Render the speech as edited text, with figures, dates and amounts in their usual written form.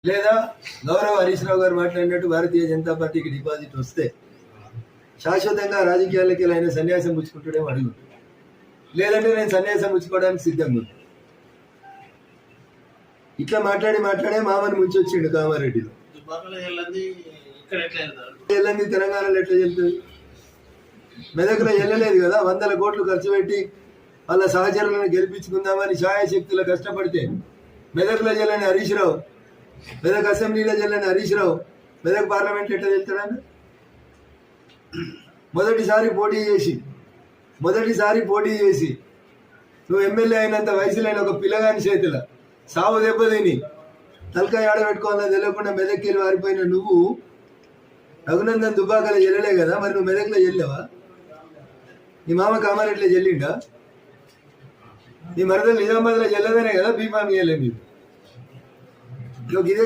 లేదా గౌరవ హరీష్ రావు గారు మాట్లాడినట్టు భారతీయ జనతా పార్టీకి డిపాజిట్ వస్తే శాశ్వతంగా రాజకీయాలకి ఆయన సన్యాసం పుచ్చుకుంటాడేమో అడుగు, లేదంటే నేను సన్యాసం పుచ్చుకోవడానికి సిద్ధంగా ఉంది. ఇట్లా మాట్లాడే మామని ముంచి వచ్చిండు కామారెడ్డిలో. ఎల్లంది తెలంగాణలో ఎట్లా చెల్తుంది? మెదక్లో వెళ్ళలేదు కదా. 100 కోట్లు ఖర్చు పెట్టి వాళ్ళ సహచరులను గెలిపించుకుందామని ఛాయాశక్తులు కష్టపడితే మెదక్లో చెల్లని హరీష్ రావు, మెదక్ అసెంబ్లీలో చెల్లని హరీష్ రావు మెదక్ పార్లమెంట్ ఎట్లా వెళ్తాడని మొదటిసారి పోటీ చేసి నువ్వు ఎమ్మెల్యే అయినంత వయసులైన ఒక పిల్లగాని చేతిలో సావు దెబ్బతిని తలకాయ ఆడబెట్టుకోవాలని తెలియకుండా మెదక్కి వెళ్ళి వారిపోయిన నువ్వు రఘునందన్ దుబ్బాకలో వెళ్ళలే కదా. మరి నువ్వు మెదక్లో వెళ్ళావా? నీ మామ కామారెడ్డిలో చెల్లిండా? నీ మరదలు నిజామాబాద్లో చెల్లదనే కదా బీఫామ్ ఇవ్వలే మీరు. ఇదే